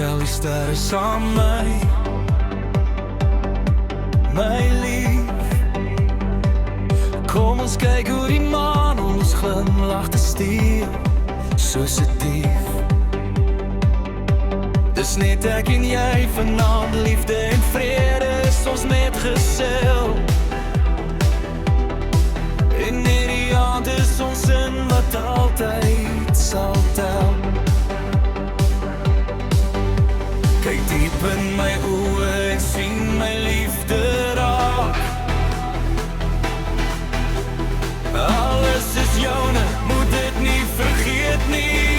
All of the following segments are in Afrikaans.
tel die sterre saam my lief. Kom ons kyk hoe die maan ons glimlach te steel, soos 'n dief. Dis net ek en jy vanaand, liefde en vrede is ons net geseil. En hierdie aand is ons in wat altyd sal tel. Kyk diep in my oë en sien my liefde raak. Alles is joune, moet dit nie vergeet nie.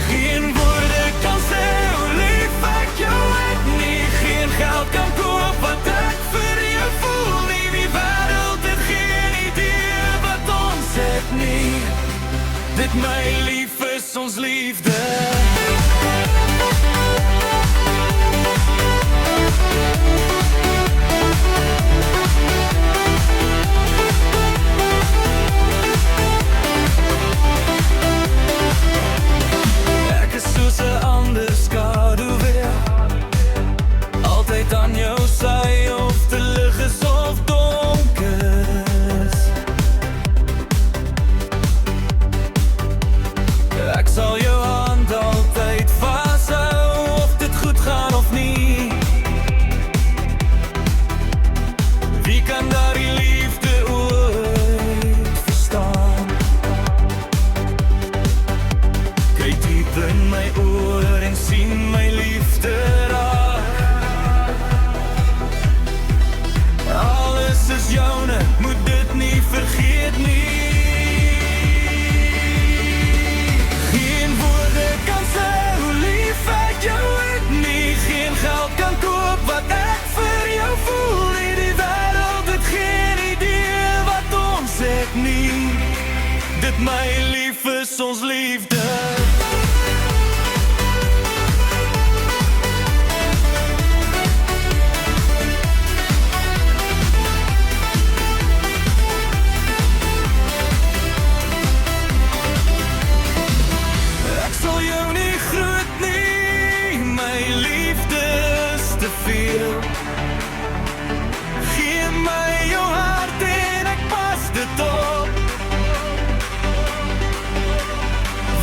Geen woorde kan sê hoe lief ek jou het nie. Geen geld kan koop wat ek vir jou voel nie. Die wêreld het geen idee wat ons het nie. Dit my lief is ons liefde. Ek is soos 'n ander skaduwee, altyd aan jou sy, of te lig is of donker is. Ek sal jou hand altyd vashou, of dit goed gaan of nie. Wie kan daar die liefde ooit verstaan? Kyk diep in my oor en sien my liefde raak. Alles is joune, moet dit nie vergeet nie. Geen woorde kan sê hoe lief ek jou het nie. Geen geld kan koop wat ek vir jou voel nie. Die wêreld het geen idee wat ons het nie. Dit my lief is ons liefde. Ek sal jou nie groet nie, my liefde is te veel. Gee my jou hart en ek pas dit op.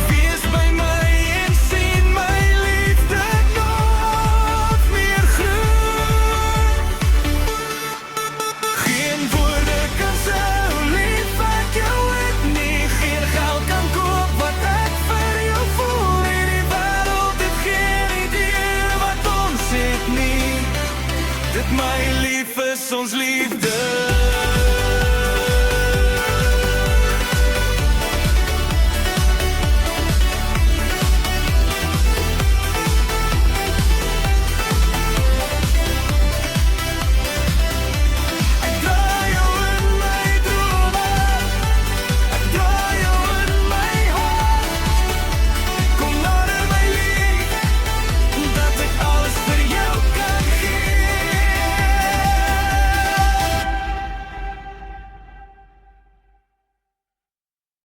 Wees by my en sien my liefde nog meer groen. Geen woorde kan sê hoe lief ek jou het nie. Geen geld kan koop wat ek vir jou voel nie. Die wêreld het geen idee wat ons het nie. Dit my lief is ons liefde.